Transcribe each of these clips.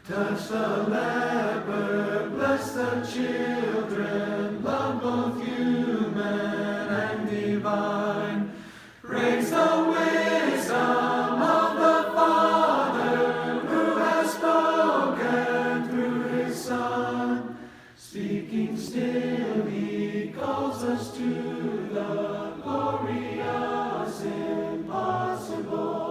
Touch the leper, bless the children, love both human and divine. Praise the wisdom of the Father who has spoken through his Son. Speaking still, he calls us to the glorious impossible.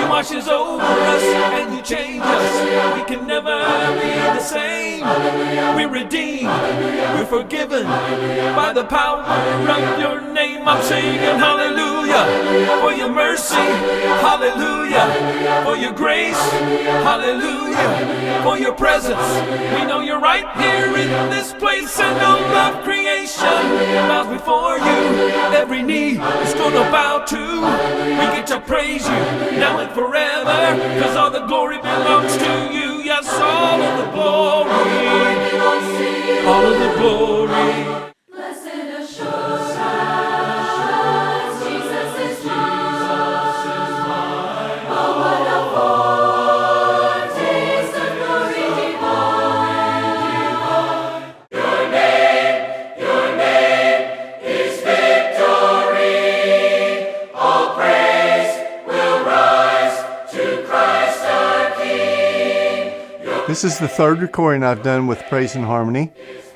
Washes over us and you change us. We can never be the same. We're redeemed, we're forgiven by the power of your name. I'm singing hallelujah for your mercy, hallelujah for your grace, hallelujah for your presence. We know you're right here in this place, and all of creation bows before you. Every knee is gonna bow to. We get to praise you now and forever, cause all the glory belongs to you. Yes, all of the glory, all of the glory. Blessed assurance, Jesus is mine. Oh, what a foretaste of glory divine. Your name is victory. All praise will rise to Christ our King. This is the third recording I've done with Praise and Harmony,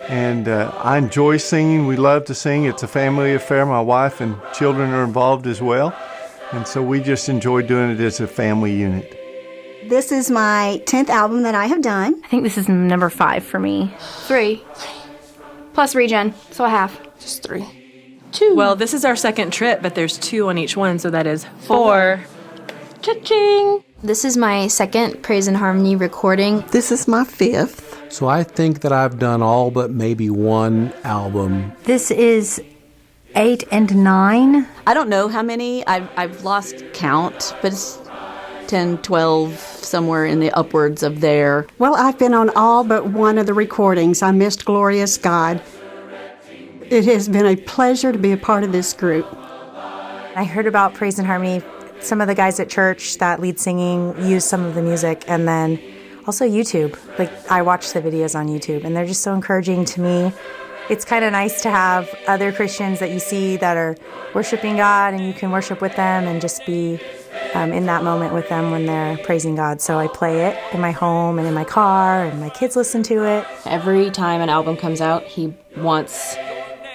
and I enjoy singing. We love to sing. It's a family affair. My wife and children are involved as well, and so we just enjoy doing it as a family unit. This is my 10th album that I have done. I think this is number 5 for me. 3. Plus regen, so a half. Just 3. 2. Well, this is our second trip, but there's 2 on each one, so that is 4. Cha-ching! This is my second Praise and Harmony recording. This is my 5th. So I think that I've done all but maybe one album. This is 8 and 9. I don't know how many. I've lost count, but it's 10, 12, somewhere in the upwards of there. Well, I've been on all but one of the recordings. I missed Glorious God. It has been a pleasure to be a part of this group. I heard about Praise and Harmony. Some of the guys at church that lead singing use some of the music, and then also YouTube. Like, I watch the videos on YouTube, and they're just so encouraging to me. It's kind of nice to have other Christians that you see that are worshiping God, and you can worship with them and just be in that moment with them when they're praising God. So I play it in my home and in my car, and my kids listen to it. Every time an album comes out, he wants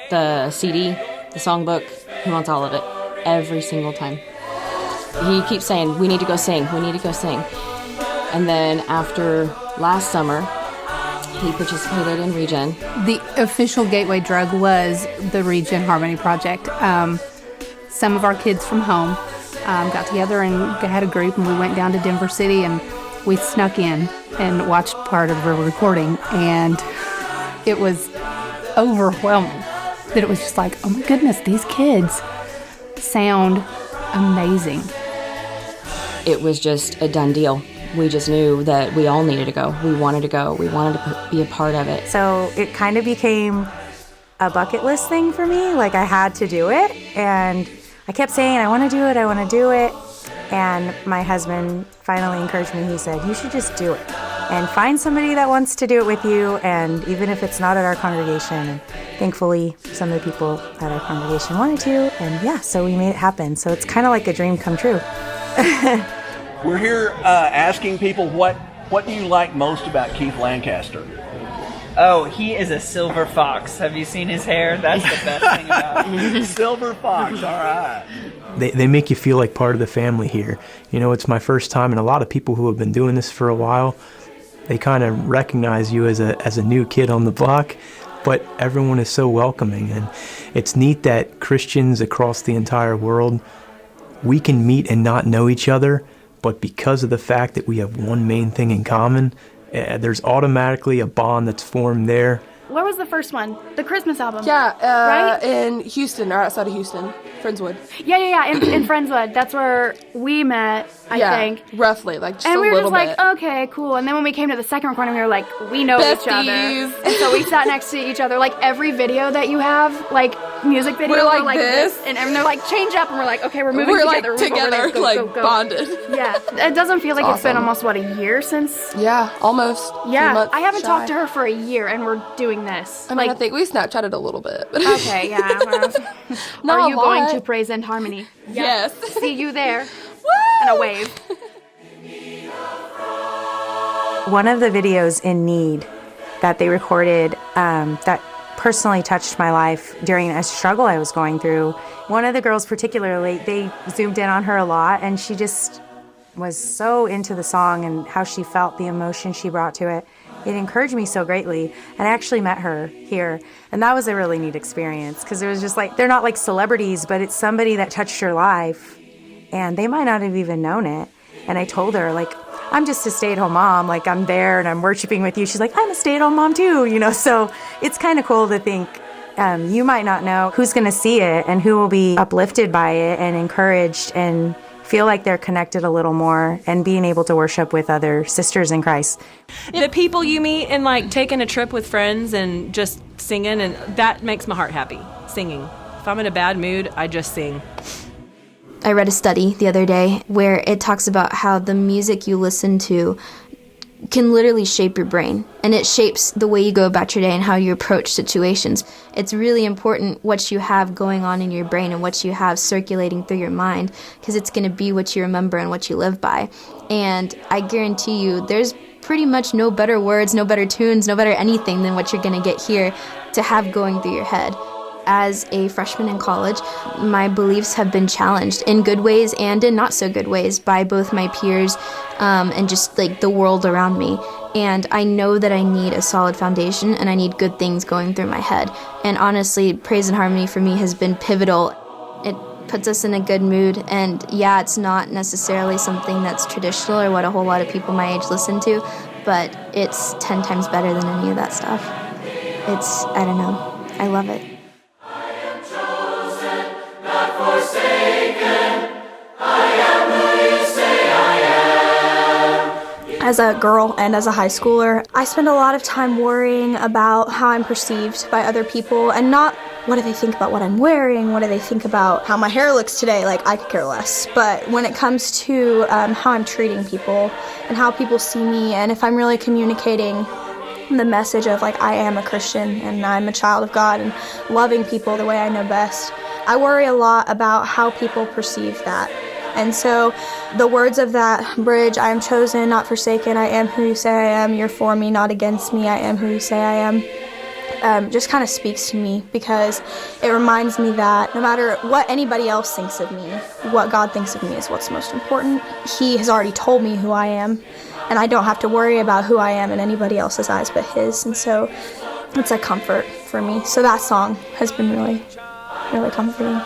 the CD, the songbook, he wants all of it. Every single time. He keeps saying, we need to go sing, we need to go sing. And then after last summer, he participated in Regen. The official gateway drug was the Regen Harmony Project. Some of our kids from home got together and had a group, and we went down to Denver City, and we snuck in and watched part of the recording, and it was overwhelming. That it was just like, oh my goodness, these kids sound amazing. It was just a done deal. We just knew that we all needed to go. We wanted to go. We wanted to be a part of it. So it kind of became a bucket list thing for me. Like, I had to do it, and I kept saying, I want to do it, I want to do it. And my husband finally encouraged me. He said, you should just do it and find somebody that wants to do it with you, and even if it's not at our congregation. And thankfully, some of the people at our congregation wanted to, and yeah, so we made it happen. So it's kind of like a dream come true. We're here asking people what do you like most about Keith Lancaster? Oh, he is a silver fox. Have you seen his hair? That's the best thing about him. Silver fox, all right. They make you feel like part of the family here. You know, it's my first time, and a lot of people who have been doing this for a while, they kind of recognize you as a new kid on the block, but everyone is so welcoming. And it's neat that Christians across the entire world, we can meet and not know each other, but because of the fact that we have one main thing in common, there's automatically a bond that's formed there. Where was the first one? The Christmas album. Yeah, right? In Houston, or outside of Houston, Friendswood. Yeah, in Friendswood. That's where we met, I think. Roughly, like just and a we were little just bit. like, okay, cool. And then when we came to the second recording, we were like, we know each other. And so we sat next to each other. Like, every video that you have, like, music video, we're like this. And they're like, change up. And we're like, okay, we're moving together. We're together, go. bonded. Yeah. It doesn't feel like It's it's been awesome. almost, a year since? Yeah, almost. Yeah. I haven't talked to her for a year, and we're doing this. I mean, I think we Snapchatted a little bit. Okay, yeah. Well, Not are you a lot. going to Praise and Harmony? Yes. See you there. Woo! And a wave. One of the videos, In Need, that they recorded that personally touched my life during a struggle I was going through. One of the girls particularly, they zoomed in on her a lot, and she just was so into the song and how she felt, the emotion she brought to it. It encouraged me so greatly. And I actually met her here, and that was a really neat experience, because it was just like, they're not like celebrities, but it's somebody that touched your life, and they might not have even known it. And I told her, like, I'm just a stay-at-home mom. Like, I'm there and I'm worshiping with you. She's like, I'm a stay-at-home mom too, you know? So it's kind of cool to think you might not know who's going to see it and who will be uplifted by it and encouraged and feel like they're connected a little more and being able to worship with other sisters in Christ. The people you meet and like taking a trip with friends and just singing, and that makes my heart happy, singing. If I'm in a bad mood, I just sing. I read a study the other day where it talks about how the music you listen to can literally shape your brain, and it shapes the way you go about your day and how you approach situations. It's really important what you have going on in your brain and what you have circulating through your mind, because it's going to be what you remember and what you live by. And I guarantee you there's pretty much no better words, no better tunes, no better anything than what you're going to get here to have going through your head. As a freshman in college, my beliefs have been challenged in good ways and in not so good ways by both my peers and just like the world around me. And I know that I need a solid foundation and I need good things going through my head. And honestly, Praise and Harmony for me has been pivotal. It puts us in a good mood, and yeah, it's not necessarily something that's traditional or what a whole lot of people my age listen to, but it's 10 times better than any of that stuff. I don't know, I love it. Not forsaken. I am who you say I am. As a girl and as a high schooler, I spend a lot of time worrying about how I'm perceived by other people, and not what do they think about what I'm wearing, what do they think about how my hair looks today, like I could care less. But when it comes to how I'm treating people and how people see me, and if I'm really communicating the message of like I am a Christian and I'm a child of God and loving people the way I know best, I worry a lot about how people perceive that. And so the words of that bridge, I am chosen, not forsaken, I am who you say I am, you're for me, not against me, I am who you say I am, just kind of speaks to me, because it reminds me that no matter what anybody else thinks of me, what God thinks of me is what's most important. He has already told me who I am, and I don't have to worry about who I am in anybody else's eyes but his. And so it's a comfort for me. So that song has been really, really comforting.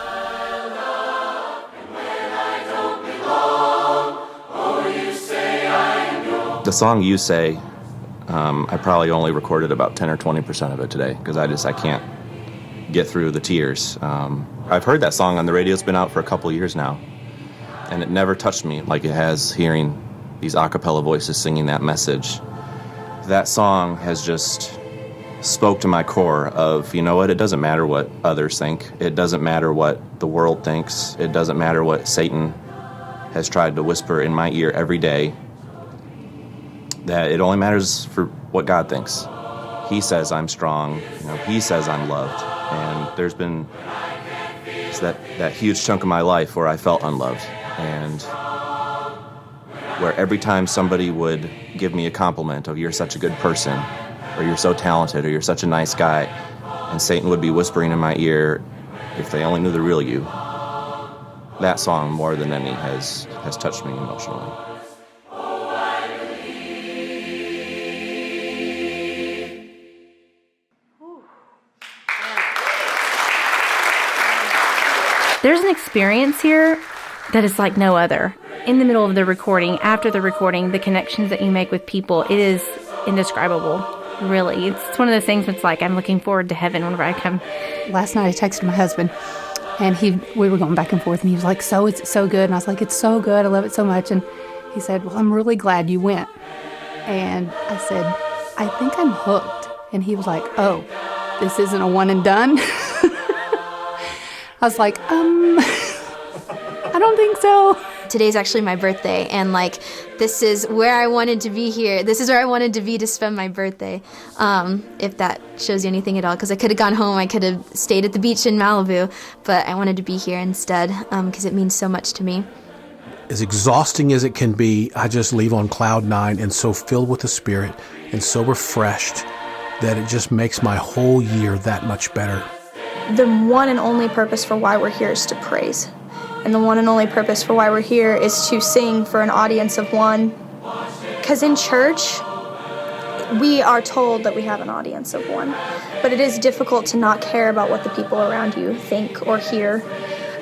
The song You Say, I probably only recorded about 10 or 20% of it today, because I can't get through the tears. I've heard that song on the radio. It's been out for a couple years now, and it never touched me like it has hearing these Acappella voices singing that message. That song has just spoke to my core of, you know what, it doesn't matter what others think. It doesn't matter what the world thinks. It doesn't matter what Satan has tried to whisper in my ear every day. That it only matters for what God thinks. He says I'm strong. He says I'm loved. And there's been that huge chunk of my life where I felt unloved, and where every time somebody would give me a compliment of you're such a good person, or you're so talented, or you're such a nice guy, and Satan would be whispering in my ear, if they only knew the real you. That song, more than any, has touched me emotionally. There's an experience here that is like no other. In the middle of the recording, after the recording, the connections that you make with people, it is indescribable, really. It's one of those things that's like I'm looking forward to heaven whenever I come. Last night I texted my husband, and we were going back and forth, and he was like, it's so good. And I was like, it's so good. I love it so much. And he said, well, I'm really glad you went. And I said, I think I'm hooked. And he was like, oh, this isn't a one and done? I was like, I don't think so. Today's actually my birthday, and this is where I wanted to be here. This is where I wanted to be to spend my birthday, if that shows you anything at all, because I could have gone home, I could have stayed at the beach in Malibu, but I wanted to be here instead, because it means so much to me. As exhausting as it can be, I just leave on cloud 9 and so filled with the Spirit and so refreshed that it just makes my whole year that much better. The one and only purpose for why we're here is to praise. And the one and only purpose for why we're here is to sing for an audience of one. Because in church, we are told that we have an audience of one. But it is difficult to not care about what the people around you think or hear.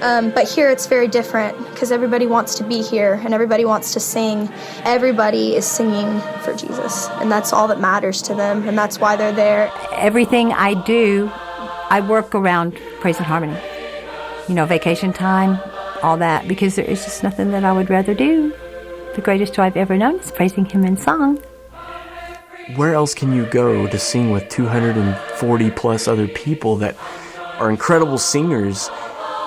But here it's very different, because everybody wants to be here and everybody wants to sing. Everybody is singing for Jesus, and that's all that matters to them, and that's why they're there. Everything I do, I work around praise and harmony. Vacation time, all that, because there is just nothing that I would rather do. The greatest joy I've ever known is praising him in song. Where else can you go to sing with 240 plus other people that are incredible singers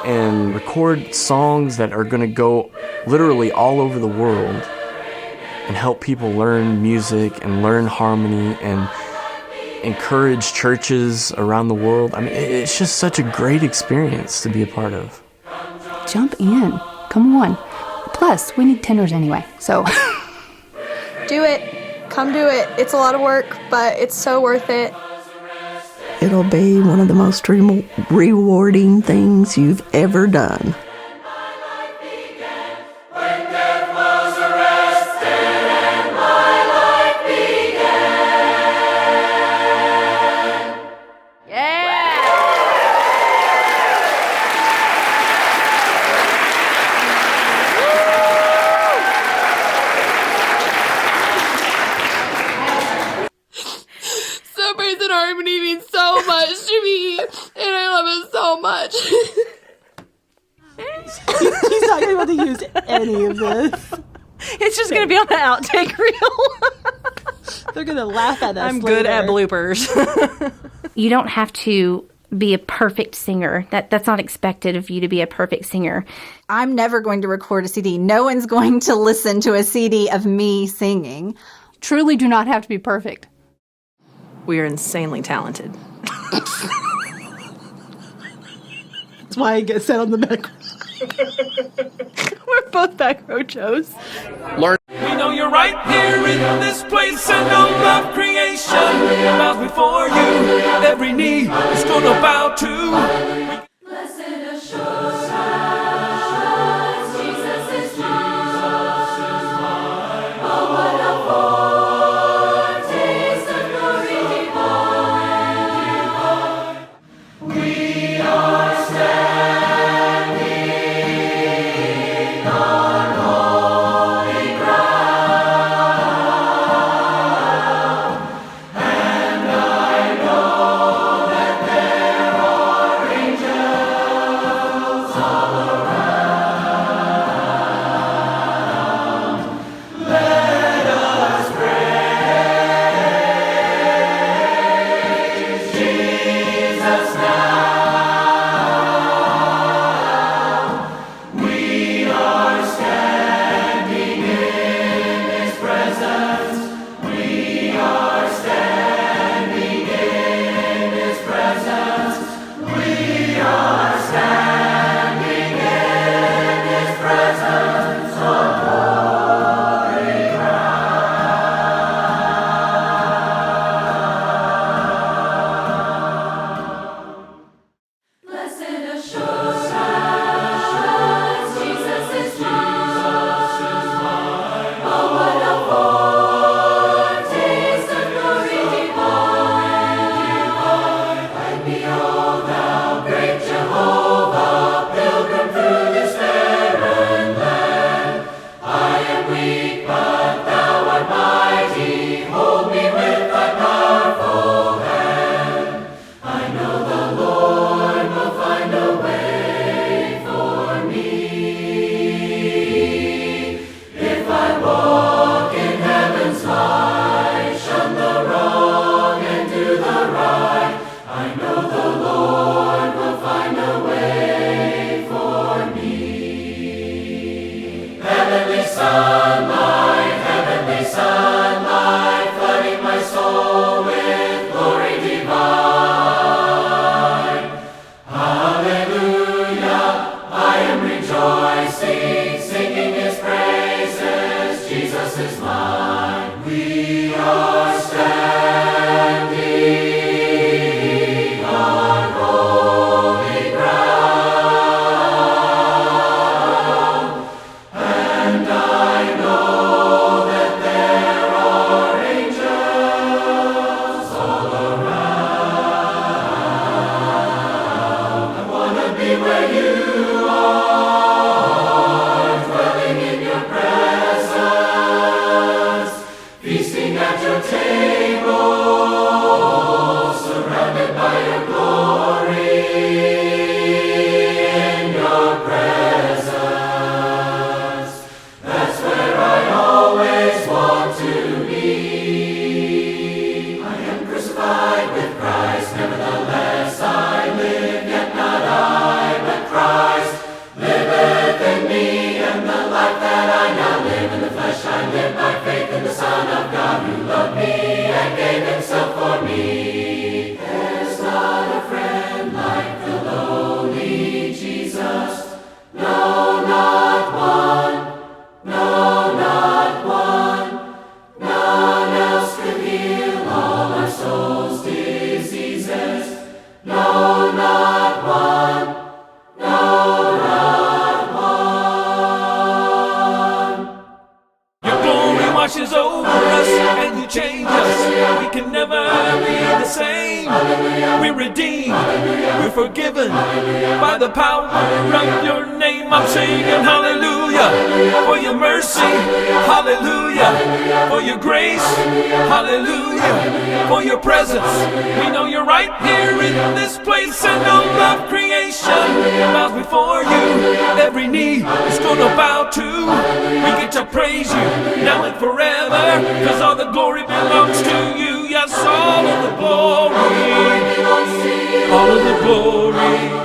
and record songs that are going to go literally all over the world and help people learn music and learn harmony and encourage churches around the world? I mean, it's just such a great experience to be a part of. Jump in. Come on. Plus, we need tenors anyway, so. Do it. Come do it. It's a lot of work, but it's so worth it. It'll be one of the most rewarding things you've ever done. Harmony means so much to me, and I love it so much. He's not going to be able to use any of this. It's just going to be on the outtake reel. They're going to laugh at us. I'm good at bloopers. You don't have to be a perfect singer. That's not expected of you to be a perfect singer. I'm never going to record a CD. No one's going to listen to a CD of me singing. Truly do not have to be perfect. We are insanely talented. That's why I get set on the back. We're both back row Joes. Learn. We know you're right here in this place, and all of creation bows before you. Every knee is gonna bow to. Blessed assurance, Jesus is mine. Oh, what a foretaste of glory divine. We are standing on holy ground, and I know that there are angels all around. Let us praise Jesus now. We are standing in His presence. We are standing in His presence. We are standing in His presence on holy ground. Blessed assurance, Jesus is mine. Oh, what a foretaste of glory divine. And behold, thou great Jehovah, pilgrim through this barren land. I am weak, but thou art mighty. Hold me with thy powerful hand. I know the Lord will find a way for me. If I walk in heaven's light, shun the wrong and do the right, I know the Lord will find a way for me. Heavenly sunlight, flooding my soul with glory divine. Hallelujah, I am rejoicing, singing His praises. Jesus is mine. We are standing on holy ground, and I know that there are angels all around. I want to be where you are, dwelling in your presence, feasting at your table, surrounded by your glory, in your presence. That's where I always want to be. I am crucified with Christ, nevertheless I live, yet not I, but Christ liveth in me, and the life that I now live in the flesh I live by faith in the Son of God who loved me and gave Himself for me. There's not a friend like the lowly Jesus. No, not one. No, not one. None else could heal all our souls' diseases. No, not one. No, not one. Your glory washes over us and you change us. We can never be the same. We're redeemed, we're forgiven by the power of your name. I'm singing hallelujah for your mercy, hallelujah for your grace, hallelujah for for your presence. We know you're right here in this place, and all of creation bows before you. Every knee is gonna bow to. We get to praise you now and forever, 'cause all the glory belongs to you. Yes, all of the glory, all of the glory.